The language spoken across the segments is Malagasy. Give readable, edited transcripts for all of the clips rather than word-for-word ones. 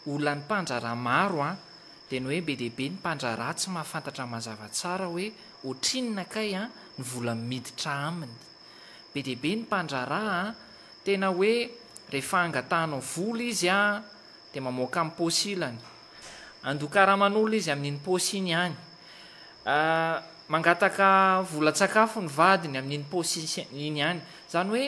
olany mpandrara maro a dia ny hoe be dehibe ny mpandrara tsy mahafantatra mazava tsara hoe otrinona kay a ny vola miditra aminy be dehibe ny mpandrara a tena hoe rehefa angatahanao vola izy a dia mamoaka amin'ny posilany andokaraman'olo izy amin'iny posiny hany mangataka vola-tsakafo ny vadiny amin'iny posy iny hany zany hoe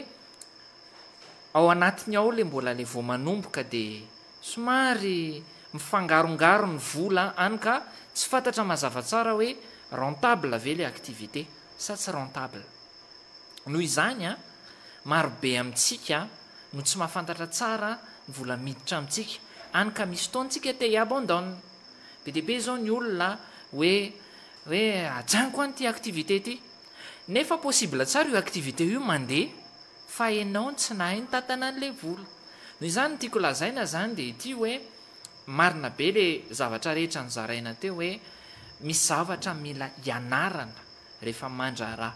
ao anatiny ao le mbola le vo manomboka dia somary mifangarongaro ny vola any ka tsy fantatra mazava tsara hoe rentable ve le activité sa tsy rentable noho izany a marobe amintsika no tsy mahafantatra tsara ny vola miditra amintsika any ka misy fotoantsika te hiabandone be dehibe zao ny olona hoe ajaniko any ty activité ty nefa possible tsara io activité io mandeha fa ianao tsy nahay ny tantana an'le vola noho izany tiako lazaina zany dia ity hoe marina be le zavatra rehetra ny zaraina teo hoe misy zavatra mila ianarana rehefa mandrara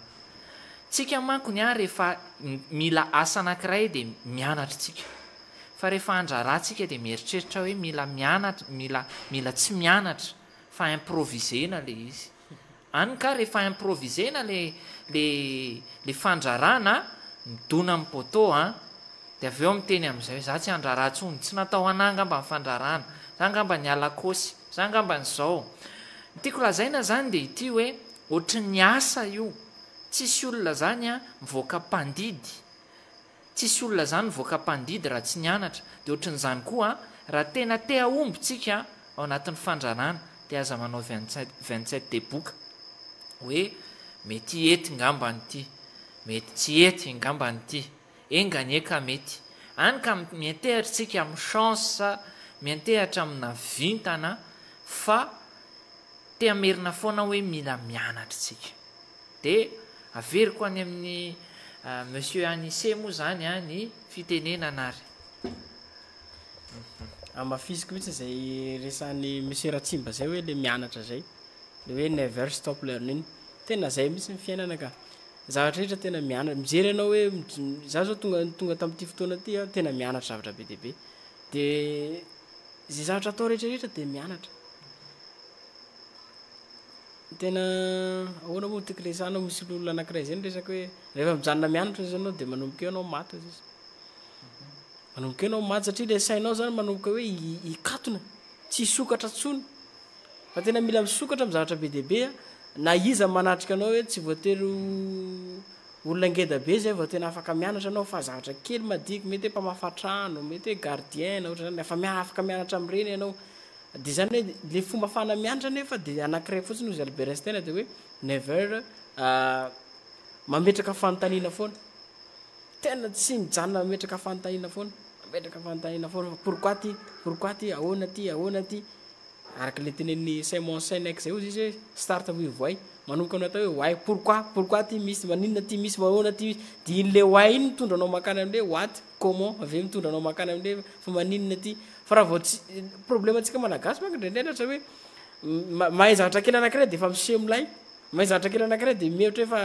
tsika mankony a rehefa mila asa anankiray dia mianatra tsika fa rehefa andraratsika dia mieritreritra hoe mila mianatra mila tsy mianatra fa improvisena le izy any ka rehefa improvisena le fandrarana midona amin'ny poto a dia avy eo miteny amin'izay hoe za tsy andrarantsony tsy natao anangamba ny fandrarana za ngamba ny alakosy za ngamba nyzao tiako lazaina zany dia ity hoe ohatry ny asa io tsisy olona zany a mivoaka mpandidy tsisy olona zany mivoaka mpandidy raha tsy nianatra dia ohatran'izany koa raha tena te aombotsika ao anatin'ny fandrarana dia aza manao 27 deboka hoe mety ety ngambanyity mety tsy ety ngambanyity engany eka mety any ka miantehatra tsika amin'ny chance miantehatra amina vintana fa te amerina foana hoe mila mianatra tsika dia averiko any amin'ny monsieur Anissé moa zany a ny fitenena anary amafiziko mihitsy zay resan'ny monsieur Ratsimba zay hoe le mianatra zay le hoe never stop learning tena zay mihitsy ny fiainana ka zavatra rehetra tena mianatra mijery anao hoe za zao tonga tamin'ity fotoana ty a tena mianatra zavatra be dehibe dia zay zavatra atao rehetrarehetra dia mianatra tena ahoana moa tiako resanao misy olona anankiray zay ny resaka hoe rehefa mijanona mianatra zay anao dia manomboka eo anao maty izy manomboka eo anao maty satria le sainao zany manomboka hoe ikatona tsy hisokatra tsony fa tena mila misokatra amin'ny zavatra be dehibe na iza manatrika anao hoe tsy voatery olona ngeda be zay vao tena afaka mianatra anao fa zavatra kely madiky mety hoe mpamafatrano mety hoe gardien ohatra zany efa afaka mianatra amin'ireny ianao dia zany hoe le fomba fana mianatra nefa dia anankiray fotsiny ozy Albert Einstein dia hoe never mametraka fanontaniana foana tena tsy mijanona mametraka fanontaniana foana mametraka fanontaniana foana pourquoi ty ahoana ty araka le tenen'ny Simon Sinek zay ozy izy hoe start with why manomboka amin'ny atao hoe why pourquoi ty misy maninona ty misy mahoana ty misy dia in'le why iny mitondranao makany amin'le what comment avy eo mitondranao makany amin'le fa maninona ty fa raha vao tsy problème antsika malagasy manko ndrendrendra hoe mahay zavatra kely anankiray dia efa miseho milay mahay zavatra kely anankiray dia mihatra hoe fa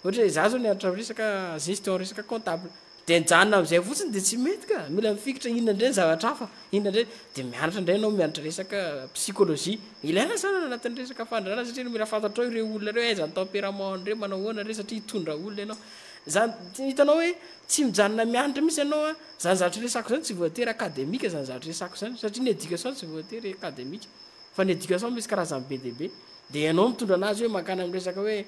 ohatra hoe za zao nianatra resaka gestion resaka comptable dia nijanona amin'izay fotsiny dia tsy mety ka mila mifikitra inona indray ny zavatra hafa inona indray dia mianatra indray anao mianatra resaka psychologie ilaina zany anatin'ny resaka fandrarana satria mila fantatrao ireo olona reo aiza ny tempérament andreo manao ahoana re satria hitondra olona ianao zany hitanao hoe tsy mijanona mianatra misy ianao a zany zavatra resako zany tsy voatery akademika zany zavatra resako zany satria ny éducation tsy voatery akademika fa ny éducation misy karazany be dehibe dia ianao mitondra anazy hoe makana amin'ny resaka hoe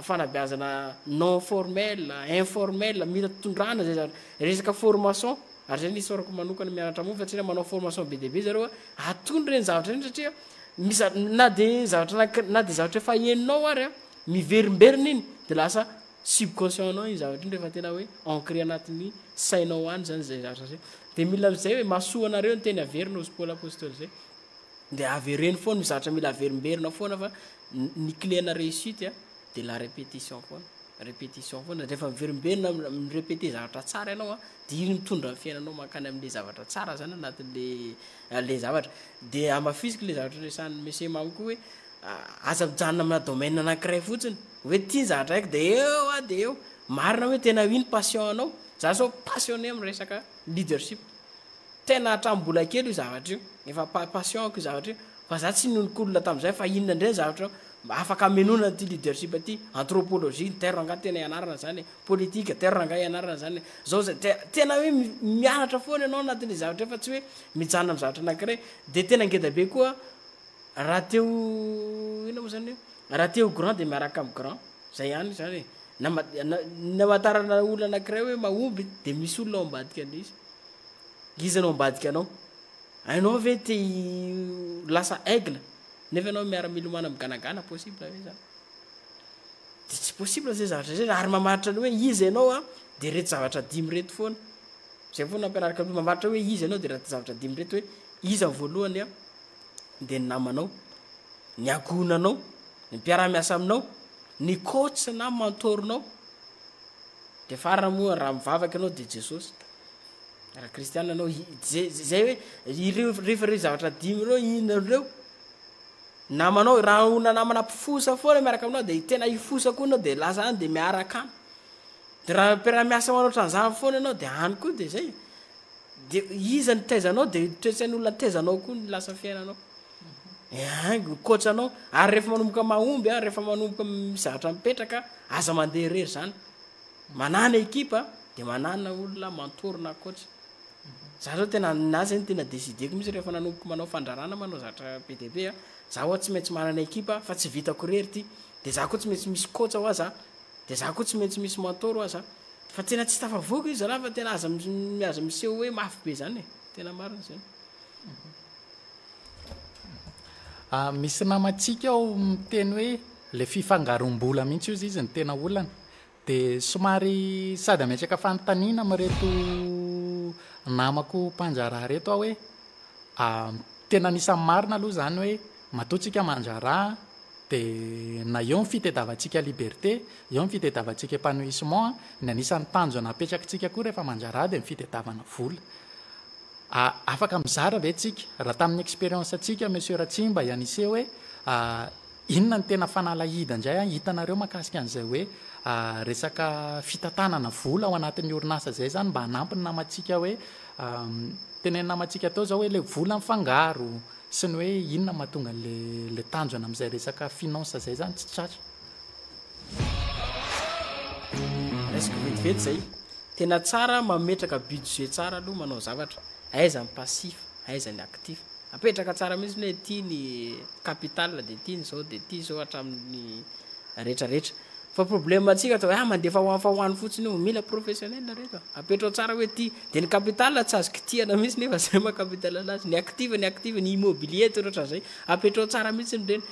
fanabeazana non formel informel mila tondrana zay zavatra resaka formation ary zay nisy orako manokana mianatra mo fa tsy manao formation be dehibe zareo atondra reny zavatra reny satria misy na dia zavatra efa heninao ary a miverimberina iny dia lasa subconscient anao iny zavatra iny rehefa tena hoe ancré anatin'ny sainao any zany zay zavatra zay dia mila am'izay hoe masoa anareo ny teny averina ozy Paul apostole zay dia avereny foana misy zavatra mila averimberina foana fa ny cléna réussite a dia la répétition foana rehefa miverimberina mirépété zavatra tsara ianao a dia iny mitondra ny fiainanao makany amin'le zavatra tsara zany anatin'le zavatra dia amafisika le zavatra resan'ny monsieur mamiko hoe aza mijanona amina domaine anankiray fotsiny hoe tia zavatra haiko dia eo marina hoe tena iny passion anao za zao passionné amin'ny resaka leadership tena hatrambola kely io zavatra io efa passionko io zavatra io fa za tsy nonikolona tam'izay fa inona ndray zavatra afaka amenona ty leadership aty anthropologie terre nga tena ianarana zany politika terre nga ianarana zany zao zay tena hoe mianatra foana ianao anatin'le zavatra fa tsy hoe mijana am zavatra anakiray de tena ngedabe koa raha teo ina moa zany hoe raha teo grand de miaraka amy grand zay ihany zany namatarana olo anakiray hoe mahomby de misy olona ao ambadika an'izy izy anao ambadika anao ainao ve ty lasa aigle nefa anao miara-milomana miganagana possible hoe zany de tsy possible zay zavatra zay ary mamaritra ny hoe izy ianao a de reto zavatra dimy reto foana zay foana nampianaraka aloha mamaritra hoe izy ianao de reto zavatra dimy reto hoe izy am voalohany a de ny namanao ny agonanao ny mpiara-miasa aminao ny coach na mentorinao de farana moa raha mivavaky anao de jesosy raha kristiana anao zay hoe rehefa zavatra dimy reo inareo namanao raha ona namana mpifosa foana miaraka aminao de tena ifosa koa anao de lasa any de miaraka any de raha mpiara-miasa manao tranzany foana anao de any koa de zay de iza ny taizanao de toetsainy olona taizanao koa ny lasa fiainanao koatsanao ary rehefa manomboka mahomby a rehefa manomboka mizavatra mipetraka aza mandeha rery zany manana ekipa de manana olona mantorona koatsy za zao tena nazy zany tena décideko misy rehefa nanomboka manao fandrarana manao zavatra be de be a za oa tsy maintsy manana ekipa fa tsy vitako rery ty de za koa tsy maintsy misy coach ho aza de za koa tsy maintsy misy mentor ho aza fa tena tsy tafavoaka izy zalahy fa tena aza miseho hoe mafy be zany tena marina zany misy namatsika ao miteny hoe le fifangarom-bola mihitsy izy izy ny tena olana de somary sady ametraka fanontaniana mareto namako mpanjara reto aho hoe tena anisan'ny marina aloha zany hoe matoatsika manjara de na eo ny fitediavantsika liberté eo ny fitediavantsika épanouissement ny anisan'ny tanjona apetrakytsika koa rehefa manjara de ny fitediavana vola afaka mizara ve tsika raha tamin'ny expérience atsika monsieur Ratsimba ianise hoe inona ny tena fanalahida indray a hitanareo makasika an'izay hoe resaka fitantanana vola ao anatin'ny orinasa zay zany mba hanampiny namatsika hoe teneny namatsika tao zao hoe le vola mifangaro sy ny hoe inona mahatonga le tanjona am'izay resaka finance zay zany tsy tratra resaka vetivety zay tena tsara mametraka budget tsara aloha manao zavatra aiza ny passif aiza ny actif apetraka tsara mihitsy hoe ty ny capital de ty ny zao de ty zao hatramin'ny rehetrarehetra fa problème atsika atao mandefa fa hoany fotsiny io mila professionnel reto apetrao tsara hoe ty de ny capital tsy azo kitiana mihitsy nefa zay ma capital anazy ny active ny immobilier toetra zay apetrao tsara mihitsy reny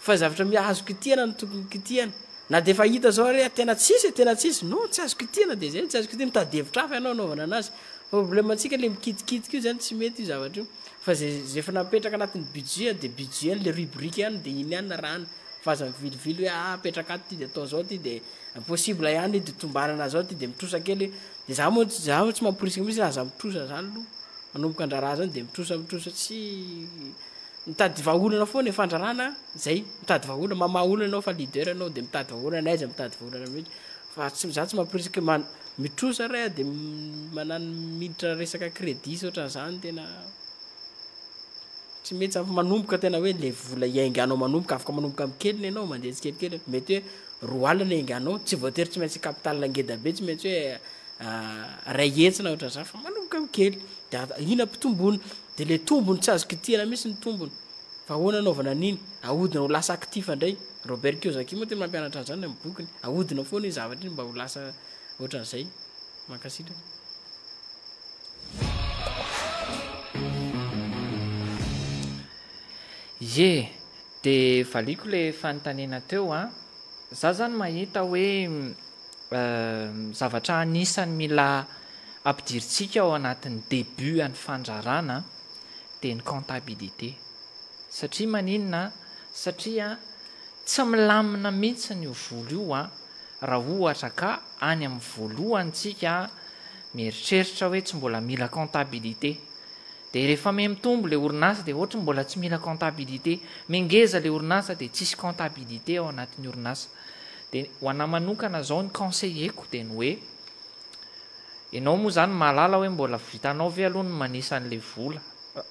fa zavatra azo kitiana ny tokony kitiana na de fa hita zao re tena tsisy no tsy azo kitiana de zay tsy azo kitiana mitadihevitra hafa ianao anaovana anazy problème atsika le mikitikitika io zany tsy mety io zavatra io fa zay efa napetraka anatin'ny budget de budget le rubrique any de iny any rahany fa aza mivilivily hoe apetraka aty ty de atao zao ty de possible ihany de tombanana zao ty de mitrosa kely de za moa tsy mamporisika mihitsy aza mitrosa zany aloha manomboka andraraha zany de mitrosa tsy mitady vaolana foana e fandrarana zay mitady vaolana mamaha olana anao fa leader anao de mitady vaolana aiza mitady vaolana mihitsy fa za tsy mamporisika mitrosa ray de manano miditra resaka crédit sy ohatran'izany tena tsy mety manomboka tena hoe le vola iainganao manomboka afaka manomboka amy keliny ianao mandeha tsikelikely mety hoe roa alina iainganao tsy voatery tsy maintsy capital ngeda be tsy maintsy hoe ray etsina ohatran'izany fa manomboka amy kely de ina mpitombony de le tombony tsy azo kitiana mihitsy ny tombony fa ahoana anaovana an'iny ahodina ho lasa actif indray Robert Kiyosaki moa tena mampianatra zany amy bokiny ahodina foana iny zavatra iny mba ho lasa ohatran'izay mankasitraka ye de valiko le fanontaniana teo a za zany mahita hoe zavatra anisany mila ampidiritsika ao anatin'ny début any fandrarana de ny comptabilité satria maninona satria tsy milamina mihitsy ny vola io a raha ohatra ka any amin'ny voalohantsika mieritreritra hoe tsy mbola mila comptabilité de rehefa me mitombo le orinasa de ohatra mbola tsy mila comptabilité mengeza le orinasa de tsisy comptabilité ao anatin'ny orinasa de ho ana manokana zao ny conseillerko de ny hoe ianao moa zany mahalala hoe mbola vitanao ve aloha ny manisa an'le vola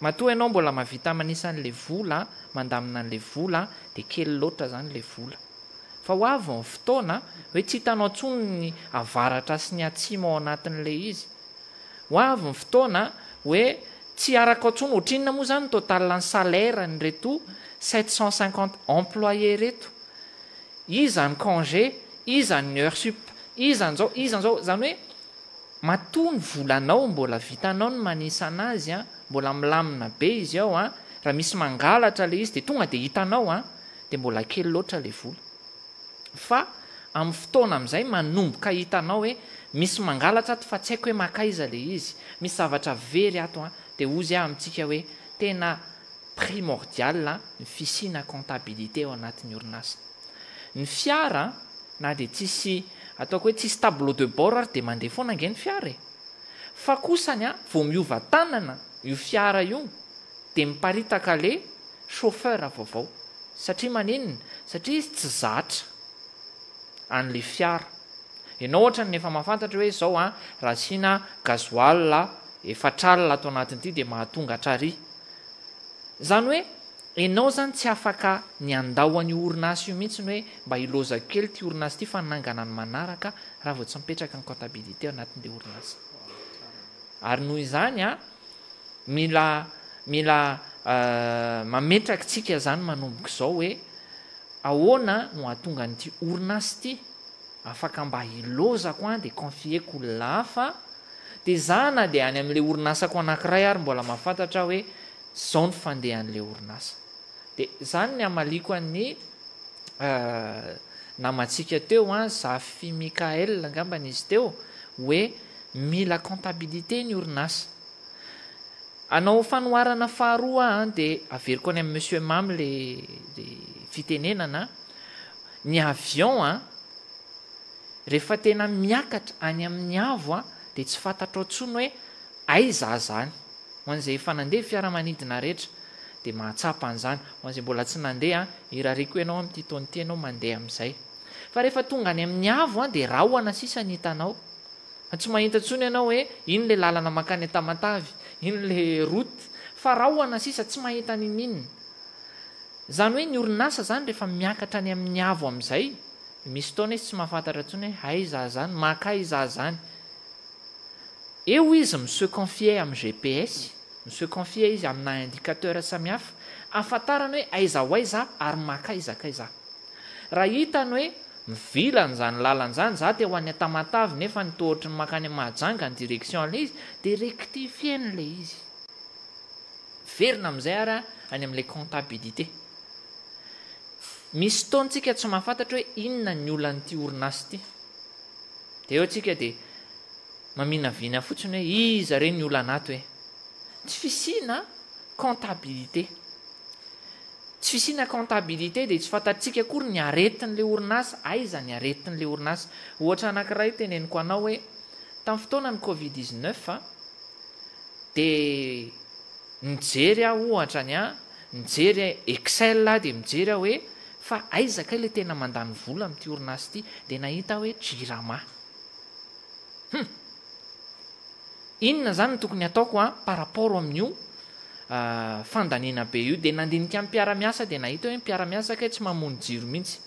matoa ianao mbola mavita manisa an'le vola mandamina an'le vola de kely loatra zany le vola fa ho avy ny fotoana hoe tsy hitanao ntsony ny avaratra sy ny atsimo ao anatin'le izy ho avy ny fotoana hoe tsy araka ntsony ohatrinona moa zany totalany salaire ny reto 750 employé reto izany congé izany heure sup izan'zao zany hoe matoa ny volanao mbola vitanao ny manisa anazy a mbola milamina be izy ao a raha misy mangalatra le izy de tonga de hitanao a de mbola kely loatra le vola fa amin'ny fotoana amin'izay manomboka hitanao hoe misy mangalatra ato fa tsy haiko hoe makaiza le izy misy zavatra very ato a de ozy a amintsika hoe tena primordial ny fisina comptabilité ao anatin'ny orinasa ny fiara na de tsisy ataoko hoe tsisy tableau de bord ary de mandeha foana ange ny fiara fa kosany a vo miova tanana io fiara io de miparitaka le chauffeur vaovao satria maninona satria izy tsy zatra an'le fiara ianao ohatra ny efa mahafantatra hoe zao a raha sina gazoal efatralina ato anatin'ity de mahatonga trary zany hoe ianao zany tsy afaka ny andao an'io orinasa io mihitsy ny hoe mba iloza kely ty orinasa ty fa nangana ny manaraka raha vao tsy mipetraka ny comptabilité ao anatin'le orinasa ary noho izany a mila mametraky tsika zany manomboka zao hoe ahoana no ahatonga nyty orinasa ty afaka mba ilozako a de confieko lafa de zana de any am'le orinasako anankiray ary mbola mahafantatra hoe zao ny fandehan'le orinasa de zany ny amaliko an'ny namatsika teo a Zafy Mikael angambany izy teo hoe mila comptabilité ny orinasa anao fanoharana faharoa de averiko any amin'ny monsieur Mam le fitenenana ny avion a rehefa tena miakatra any amin'ny avo a de tsy fantatra ntsony hoe aiza zany ho an'izay efa nandeha fiaramanidina rehetra de mahatsapa an'izany ho an'izay mbola tsy nandeha irariko ianao amin'ity taonity ianao mandeha amin'izay fa rehefa tonga any amin'ny avo a de rahoana sisa ny hitanao tsy mahita ntsony ianao hoe iny le lalana makany Tamatavy iny le route fa rahoana sisa tsy mahita ninina zany hoe ny orinasa zany rehefa miakatra any amin'ny avo amin'izay misy taona izy tsy mahafantatra ntsony hoe aiza zany makay za zany eo izy monsieur confier amin'ny GPS monsieur confier izy amina indicateur samihafa afantarany hoe aiza ho aiza ary makaizakaiza raha hitany hoe mivilany zany lalany zany za te ho any Tamatavy nefa nitohotry ny makany Mahajanga ny direction le izy de rectifieny le izy verina amin'izay ary any am'le comptabilité misy taontsika tsy mahafantatra hoe inona ny olan'ity orinasa ty de eo atsika de maminavina fotsiny hoe iza reny ny olanato hoe tsy fisina comptabilité tsy fisina comptabilité de tsy fantatsika kory ny aretin'le orinasa aiza ny aretin'le orinasa ohatra anankiray teneniko anao hoe tamin'ny fotoana ny Covid-19 de mijery a ohatra ny a mijery Excel de mijery hoe fa aizaka le tena mandany vola amin'ity orinasa ity de nahita hoe jirama inona zany no tokony ataoko a par rapport amin'io fandanina be io de nandinika amin'ny mpiara-miasa de nahita hoe mpiara-miasaka tsy mamony jiro mihitsy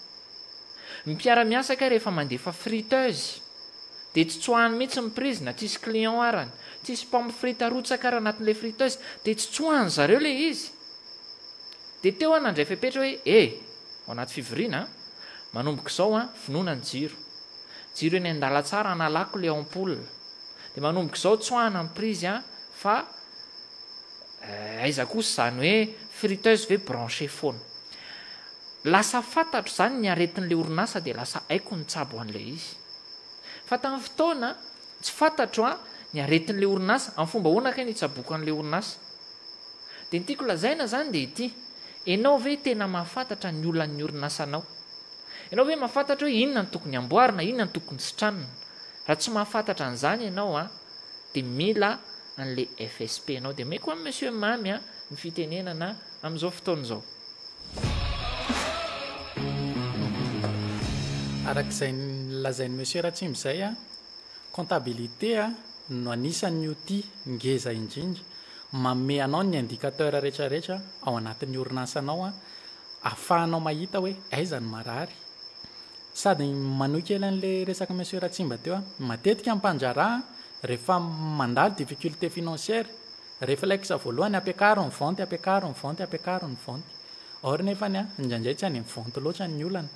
mpiara-miasaka rehefa mandefa friteuse de tsy tsoahany mihitsy miprizina tsisy client arany tsisy pomme frite arotsaka raha anatin'le friteuse de tsy tsoahany zareo le izy de teo a nandray fepetra hoe ao anaty fivoriana manomboka zao a finoana ny jiro eny andala tsara analako le ampoule de manomboka zao tsoahana ny prizy a fa aiza kosa zany hoe friteuse ve branché foana lasa fantatro zany ny aretin'le orinasa de lasa aiko ny tsabo an'le izy fa tamin'ny fotoana tsy fantatro a ny aretin'le orinasa amin'ny fomba hoana kay ny tsaboka an'le orinasa de ny tiako lazaina zany de ity ianao ve tena mahafantatra ny olan'ny orinasanao ianao ve mahafantatra hoe inona ny tokony amboarina inona ny tokony sitranina raha tsy mahafantatra an'izany ianao a de mila an'le FSP anao de meko amin'ny monsieur Mamy a ny fitenenana amin'izao fotoana zao arak'izay lazain'ny monsieur Ratsimo zay a comptabilité a no anisan'n'io ty ngeza indrindra mame anao ny indicateur rehetrarehetra ao anatin'ny orinasanao ahafahanao mahita hoe aizany marary sady manohy kely an'le resaka monsieur Ratsimba teo matetika mpanjara rehefa mandalo difficulté financière rehefa laiksa voalohany ampiakarony vente ampiakarony vente ampiakarony vente or nefany indraindray tsy any amin'ny vente loatra ny olana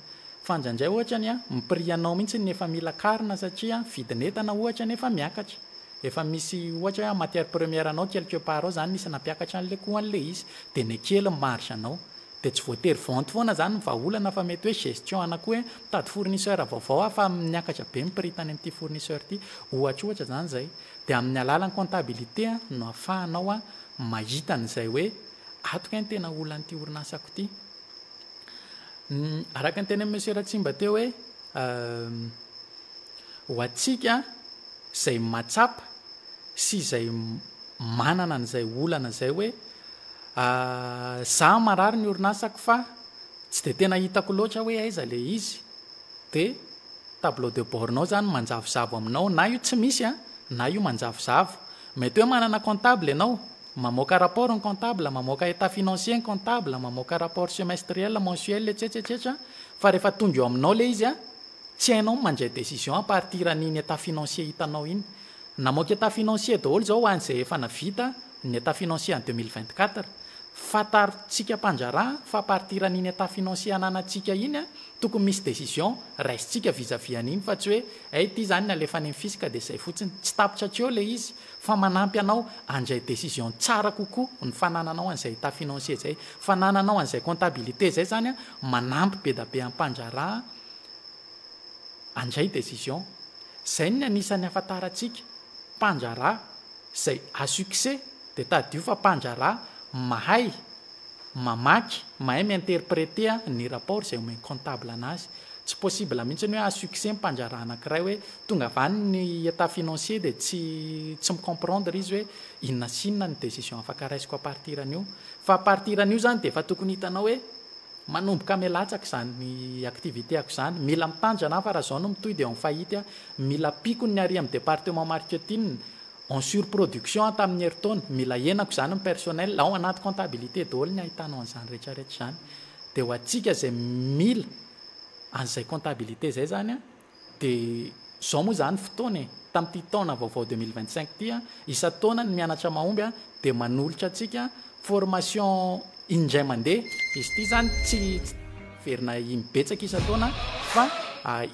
fa indraindray ohatrany mipirianao mihitsy nefa mila karina satria vidinetana ohatra nefa miakatra efa misy ohatra matière première anao quelque part ao zany nisy nampiakatra an'le koa an'le izy de ny kely marge anao de tsy voatery vente foana zany ny vahaolana fa mety hoe gestion anakoa hoe mitady fournisseur vaovao afa miakatra be mipiri tany amin'ity fournisseur ty ohatra zany zay de amin'ny alalan'ny comptabilité no ahafahanao mahita an'izay hoe atoka ny tena olan'ity orinasako ty araka ny teny monsieur Ratsimba teo hoe ho atsika zay matsapa sy zay manana an'izay olana zay hoe za marary ny orinasako fa tsy de tena hitako loatra hoe aiza le izy de tableau de bornao zany manjavozavo aminao na io tsy misy na io manjavozavo mety hoe manana comptable ianao mamoaka rapport ny comptable mamoaka état financier ny comptable mamoaka rapport semestriel mensuel etsetsetsetra fa rehefa tonga eo aminao le izy tsy hainao mandray décision à partir an'iny état financier hitanao iny namoaka état financier daholo zao an'izay efa navita ny état financier en 2024 fataritsika mpanjara fa partir an'iny état financier ananatsika iny tokony misy décision raisitsika vis-à-vis an'iny fa tsy hoe ay ty zany ny alefa any fisika de zay fotsiny tsy tapitra atreo le izy fa manampy anao andray décision tsara kokoa ny fanananao an'izay état financier zay fanananao an'izay comptabilité zay zany manampy be da be ampanjara andray décision zay ny anisan'ny afataratsika mpanjara zay à succès de tadio fa mpanjara mahay mamaky mahay miinterpréter ny rapport zay omeny comptable anazy tsy possible mihitsy ny hoe à succès mpanjara anankiray hoe tonga avany ny état financier de tsy micomprendre izy hoe inona sinona ny décision afaka raisiko à partir an'io fa à partir an'io zany de efa tokony hitanao hoe manomboka milatsaka zany activité ako zany mila mitandrina fa raha zao no mitoy de fahity mila piko ny ary amin'ny département marketing en surproduction tamin'ny herintaona mila enako zany ny personnel ao anaty comptabilité daholo ny ahitanao an'izany rehetrarehetra zany de ho atsika zay mila an'izay comptabilité zay zany de zao moa zany fotoana tamin'ity taona vaovao 2025 ty isa-taona ny mianatra mahomby de manolotra atsika formation indray mandeha izy ty zany tsy verina mibetsaka isa-taona fa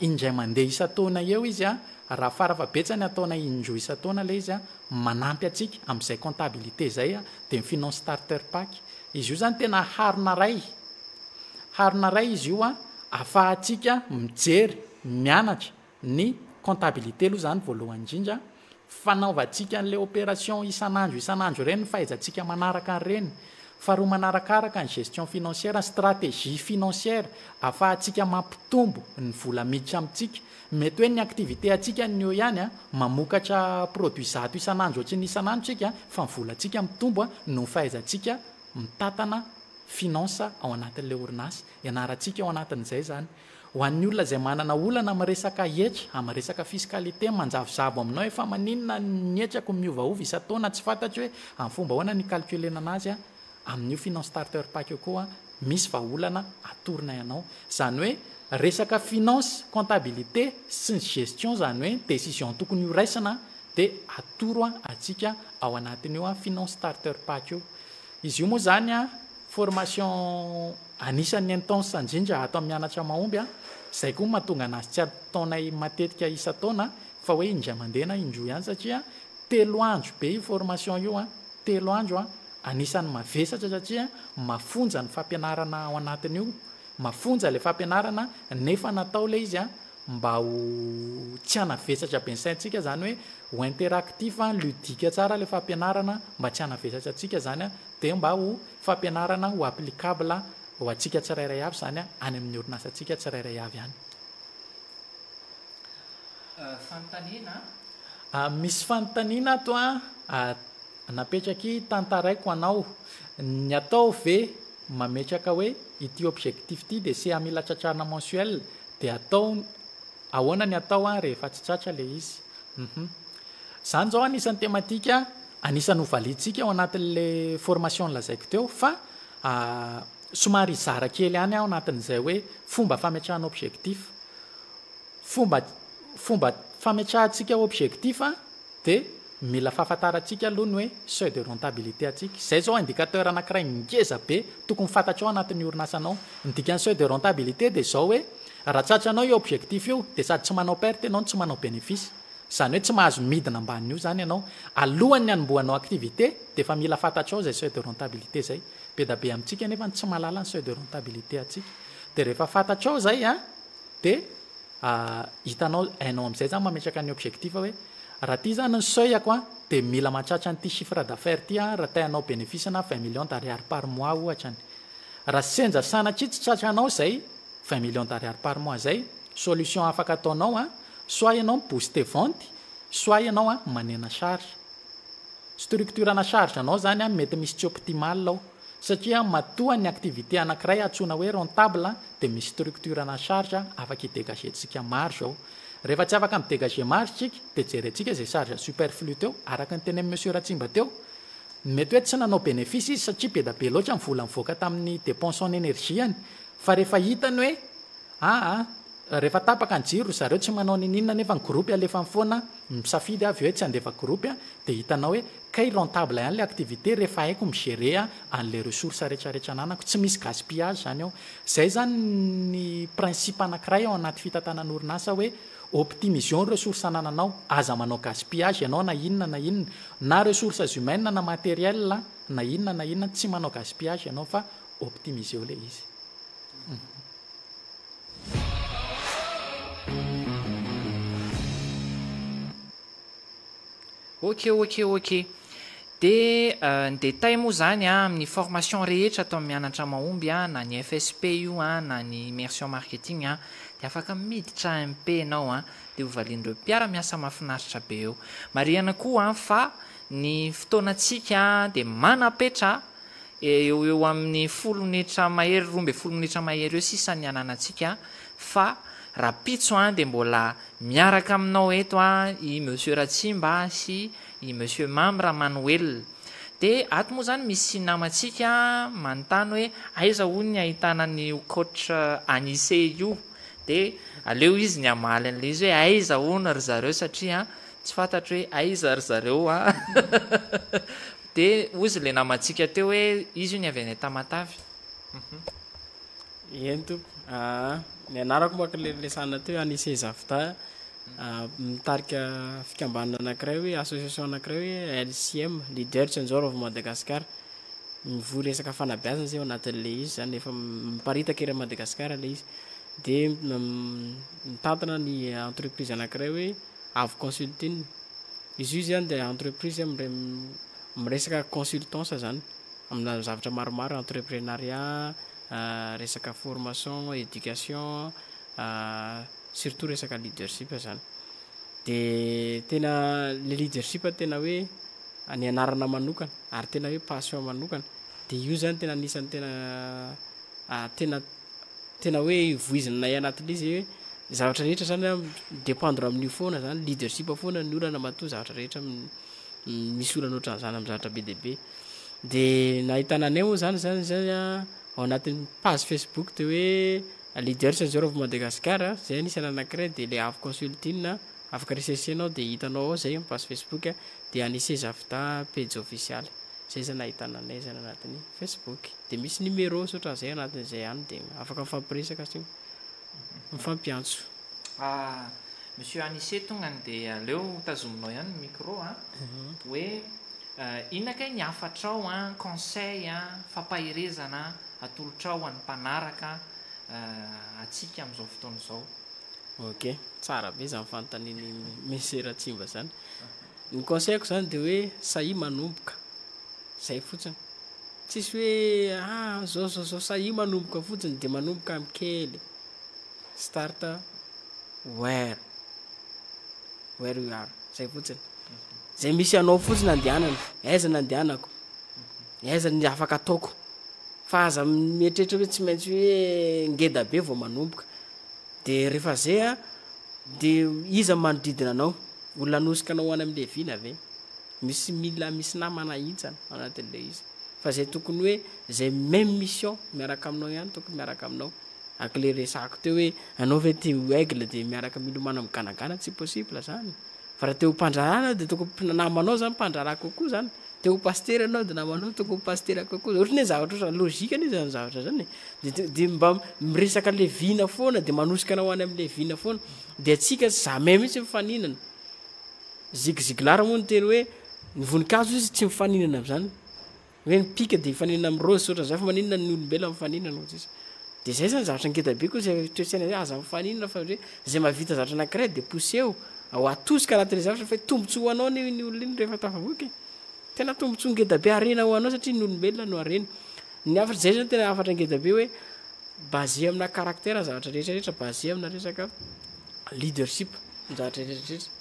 indray mandeha isa-taona eo izy raha farafabetsany ataona indroa isa-taona le izy manampy atsika amin'izay comptabilité zay de ny finance starter pack izy io zany tena harona ray izy io ahafahatsika mijery mianatra ny comptabilité aloha zany voalohany indrindra fanaovantsika n'le opération isan'andro ireny ny fahaizantsika manaraka an'ireny faharoa manarakaraka ny gestion financière stratégie financière ahafahantsika mampitombo ny vola miditra amintsika mety hoe ny activité atsika ny eo ihany mamokatra produit zato isan'andro ohatry ny isan'andro tsika fa ny volantsika mitombo no fahaizantsika mitatana finance ao anatin'le orinasy ianarantsika ao anatin'izay zany ho an'ny olona zay manana olana miresaka hetra amin'ny resaka fiscalité manjavozavo aminao efa maninona ny etrako miovaova isa-taona tsy fantatry hoe amin'ny fomba hoana ny calculena anazy amin'io finance starter pack eo koa misy vahaolana atorina ianao zany hoe resaka finance comptabilité sy ny gestion zany hoe décision tokony ho raisina de atoro atsika ao anatin'io finance starter pack io izy io moa zany formation anisan'ny intense indrindra ato amin'ny mianatra mahomby zay koa mahatonga anazy tsy ataonay matetika isa-taona fa hoe indray mandeha na indroa ihany satria telo andro be io formation io telo andro anisan'ny mavesatra satria mafonja ny fampianarana ao anatin'io mafonja le fampianarana nefa natao le izy mba ho tsy hanavesatra be ny saintsika zany hoe ho interactif ludique tsara le fampianarana mba tsy hanavesatra atsika zany de mba ho fampianarana ho applicable ho atsika tsirairay avy zany any amin'ny orinasa atsika tsirairay avy any misy fanontaniana ato napetraky tantaraiko anao ny atao ve mametraka hoe ity objectif ty de c'est mila tratrarina mensuel de atao ahoana ny atao rehefa tsy tratra le izy zany zao anisan'ny tematika anisan'ny hovalitsika ao anatin'le formation lazaiko teo fa somary zara kely any ao anatin'izay hoe fomba fametrahana objectif fomba fametrahantsika objectif dia mila fahafantarantsika aloha ny hoe seuil de rentabilité atsika zay zao indicateur anankiray ngeza be tokony fantatra ao anatin'ny orinasanao ny dikan'ny seuil de rentabilité dia zao hoe raha tsatranao io objectif io dia sady tsy manao perte ianao tsy manao bénéfice zany hoe tsy mahazo midina amban'io zany ianao alohan'ny anomboanao activité dia efa mila fantatrao zay seuil de rentabilité zay be da be amintsika nefa tsy mahalala ny seuil de rentabilité atsika dia rehefa fantatrao zay dia hitanao ainao amin'izay zany mametraka ny objectif hoe raha ty zany ny seuil-ako dia mila mahatratra nyity chiffre d'affaires ty raha tainao bénéfice na 20 millions d'ariary par mois ohatrany raha senja sanatry tsy tratranao zay 20 millions d'ariary par mois zay solution afaka ataonao soit ianao booster vente soit ianao manena charge structurana charge anao zany mety misy tsy optimal ao satria matoa ny activité anankiray atsona hoe rentable dia misy structurana charge afaka idégagentsika marge ao rehefa tsy afaka midégager marge tsika dia jerentsika zay charge superflu teo araka ny teny amin'ny monsieur Ratsimba teo mety hoe tsy nanao bénéfice izy satria be da be loatra ny vola mivoaka tamin'ny dépense en énergie any fa rehefa hitany hoe rehefa tapaka ny jiro zareo tsy manao ninina nefa ny groupe alefa ny foana misafidy avy hoe tsy andefa groupe dia hitanao hoe kay rentable ihany le activité rehefa haiko migérer an'le ressource rehetrarehetra ananako tsy misy gaspillage zany ao zay zany ny principe anankiray ao anaty fitantanana orinasa hoe optimisation ressource anananao aza manao gaspillage ianao na inona na ressources humaines na matériel na inona tsy manao gaspillage ianao fa optimiser le izy ok dia ny détail moa zany amin'ny formation rehetra atao mianatra mahomby na ny FSP io na ny immersion marketing dia afaka miditra MP anao dia hovalian'ireo mpiara-miasa mahafinaritra be eo marihana koa fa ny fotoanantsika dia manapetra eo amin'ny 10 minitra mahery 12 minitra mahery eo sisa ny ananantsika fa raha pitso dia mbola miaraka aminao eto i monsieur Ratsimba sy i monsieur Mamra Manuel dia ato moa zany misy namantsika manontany hoe aiza hoy ny ahitana ny coach Anissé io dia aleo izy ny amaly an'le izy hoe aiza hono ry zareo satria tsy fantatro hoe aiza ry zareo dia ozy le namantsika teo hoe izy io ny avy any Tamatavy ento ny anarako moka lesana teo Anissé Zavita mitarika fikambanana anankiray hoe association anankiray hoe LCM leader changer of Madagascar mivory resaka fanabeazana zay ao anatin'le izy zany efa miparitaka ery Madagascar le izy dia mitantana ny entreprise anankiray hoe Avo Consulting izy io zany dia entreprise miresaka consultance zany amina zavatra maromaro entrepreneuriat resaka formation éducation surtout resaka leadership zany dia tena le leadership tena hoe ny anarana manokana ary tena hoe passion manokana dia io zany tena anisan'ny tena hoe voizinanay anatin'le izy hoe zavatra rehetra zany dépendre amin'io foana zany leadership foana ny olana matoa zavatra rehetra misy olana ohatran'izany amin'ny zavatra be dia be dia nahitana anay moa zany ao anatin'ny page Facebook dia hoe leader changer of Madagascar zay anisany anankiray dia le Avo Consulting afaka recherchenao dia hitanao ao zay page Facebook dia Anissé Zavita page official zay zany ahitana anay zany anatin'ny Facebook dia misy numéro ohatran'izay anatin'izay any dia afaka mifampiresaka sy mifampiantso monsieur Anissé tonga dia aleo tazominao ihany micro hoe inona ny afatrao conseil fampahirezana atolotrao an'ny mpanaraka atsika amin'izao fotoana izao ok tsara be zany fanontaniany monsieur Ratsimba zany ny conseilko zany dia hoe sahy manomboka zay fotsiny tsisy hoe zao sahy manomboka fotsiny dia manomboka amin'ny kely start where you are zay fotsiny zay misy anao fotsiny andehanana aiza ny andehanako aiza ny afaka ataoko fa aza mietrehitra hoe tsy maintsy hoe ngeda be vao manomboka dia rehefa zay dia iza manodidina anao olona anosika anao hoany am'le vina ave misy mila misy namana hitsana anatin'le izy fa zay tokony hoe zay même mission miaraka aminao ihany tokony miaraka aminao akle resako teo hoe anao ve ty aigle de miaraka milomana miganagana tsy possible zany fa raha teo mpandrarana de tokony namanao zany mpandrara kokoa zany teo paster anao de namanao tokony paster kokoa ohatrany hoe zavatra osa logika anie zany zavatra zany de mba miresaka le vina foana de manosika anao hoany am'le vina foana de atsika jamais mihitsy mifaninana zigziglara moa ny teny hoe ny voninkazo izy tsy mifaninana am'zany hoe mipika de mifaninana am' rose oatra zay fa maninona ny olombelo mifaninana ohatsy izy de zay zany zavatra ngeda-be koa zay toetsaina hoe aza mifaninana fa hoe zay mahavita zavatra anankiray de poseo ao atosika anatin'le zavatra fa tombontso hoanao ny olona iny rehefa tafavoky tena tombontso ngeda-be arena ho anao satria ny olombelona no arena ny afatra zay zany tena afatra ngeda-be hoe basé amina caractère zavatra rehetrarehetra basé amina resaka leadership zavatra rehetrarehetra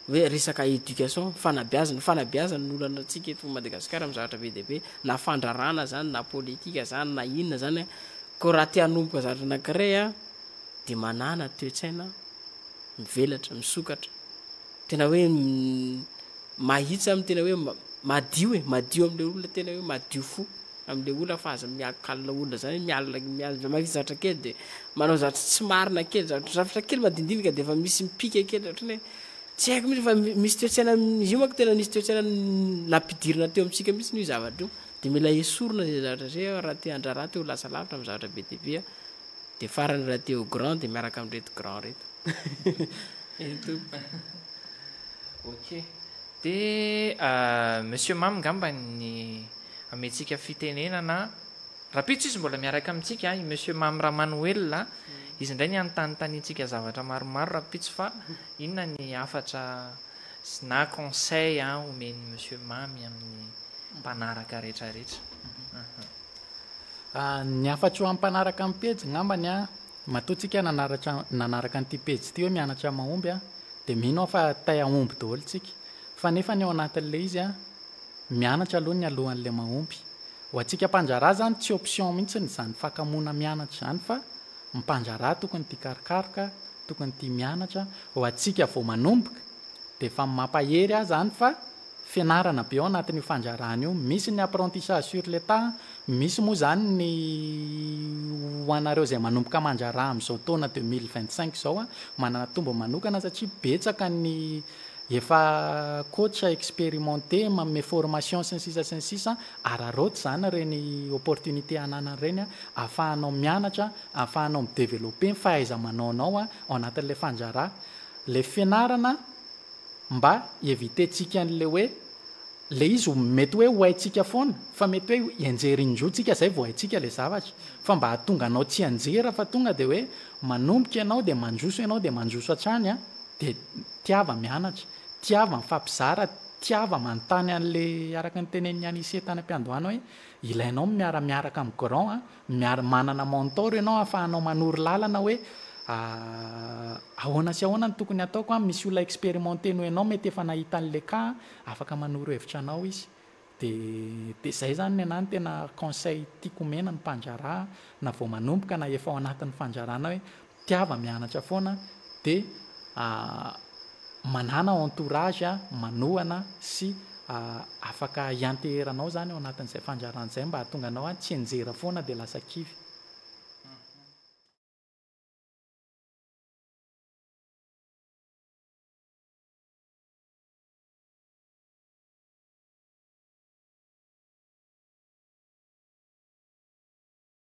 hoe resaka éducation fanabiazana olana atsika eto Madagasikara am' zavatra be deabe na fandrarana zany na politika zany na inona zany ko raha ty hanomboka zavatra anankiray a de manana toetsaina mivelatra misokatra tena hoe mahitsy amy tena hoe madio am'le olona tena hoe madio fo am'le olona fa aza miakalina olona zany mialmavita zavatra kely de manao zavatra tsy marina kely zavatra kely madindinika de fa misy mipika kely ohatrany hoe tsy haiko mihitsy fa misy toetsaina izy io manko tena misy toetsaina nampidirina teo amitsika mihitsy no zavatra io de mila esorona zay zavatra zay raha te andraraha teo lasa lavitra am' zavatra be debea de farany raha teo grand de miaraka am'reto grand reto ok de monsieur mam ngamba ny ametsika fitenenana rapitso izy mbola miaraka amitsika i monsieur mam Ramanoel izy ndray ny anotanontanitsika zavatra maromaro rapitso fa inona ny afatra na conseil omeny monsieur mamy amin'ny mpanaraka rehetrarehetra ny afatra ho am'mpanaraka am' pejy ngambany a matoatsika nanaraka an'ity pejy ty hoe mianatra mahomby a de mino fa tay ahomby daholo tsika fa nefa ny ao anatin'le izy a mianatra aloha ny alohan'le mahomby ho atsika mpanjara zany tsy option mihitsy ny zany fakamona mianatra zany fa mpanjara tokony ty karikaroka tokony ty mianatra ho atsika vao manomboka de fa mampahery azy zany fa fianarana be ao anatin'io fanjarana io misy ny apprentissage sur l'état misy moa zany ny hoanareo zay manomboka manjara am'izao taona 2025 zao a manana tombo manokana satria betsaka ny efa coach expérimenté manome formation sy ny sisa araroty zany reny opportunité anana reny a ahafahanao mianatra ahafahanao mideveloppe ny fahaiza manaonao a ao anatin'le fanjara le fianarana mba evitentsika an'le hoe le izy mety hoe ho haitsika foana fa mety hoe enjerindrotsika zay vao haitsika le zavatra fa mba hatonga anao tsy anjera fa tonga de hoe manomboka ianao de mandroso ianao de mandroso hatrany a de tiava mianatra tiava mifampizara tiava manontany an'le araka ny tenen'ny anisy tany am-piandohana hoe ilainao miaramiaraka am' grand a manana mentor ianao ahafahanao manory lalana hoe ahoana sy ahoana ny tokony ataoko a misy olona expérimenté no ianao mety efa nahita an'le ka afaka manoro hevitra anao izy de zay zany ny anany tena conseil tiako mena ny mpanjara na vao manomboka na efa ao anatin'ny fanjarana hoe tiava mianatra foana de manana entourage manohana sy afaka hianteheranao zany ao anatin'izay fanjarana zay mba hatonga anao a tsy enjera foana de lasa kivy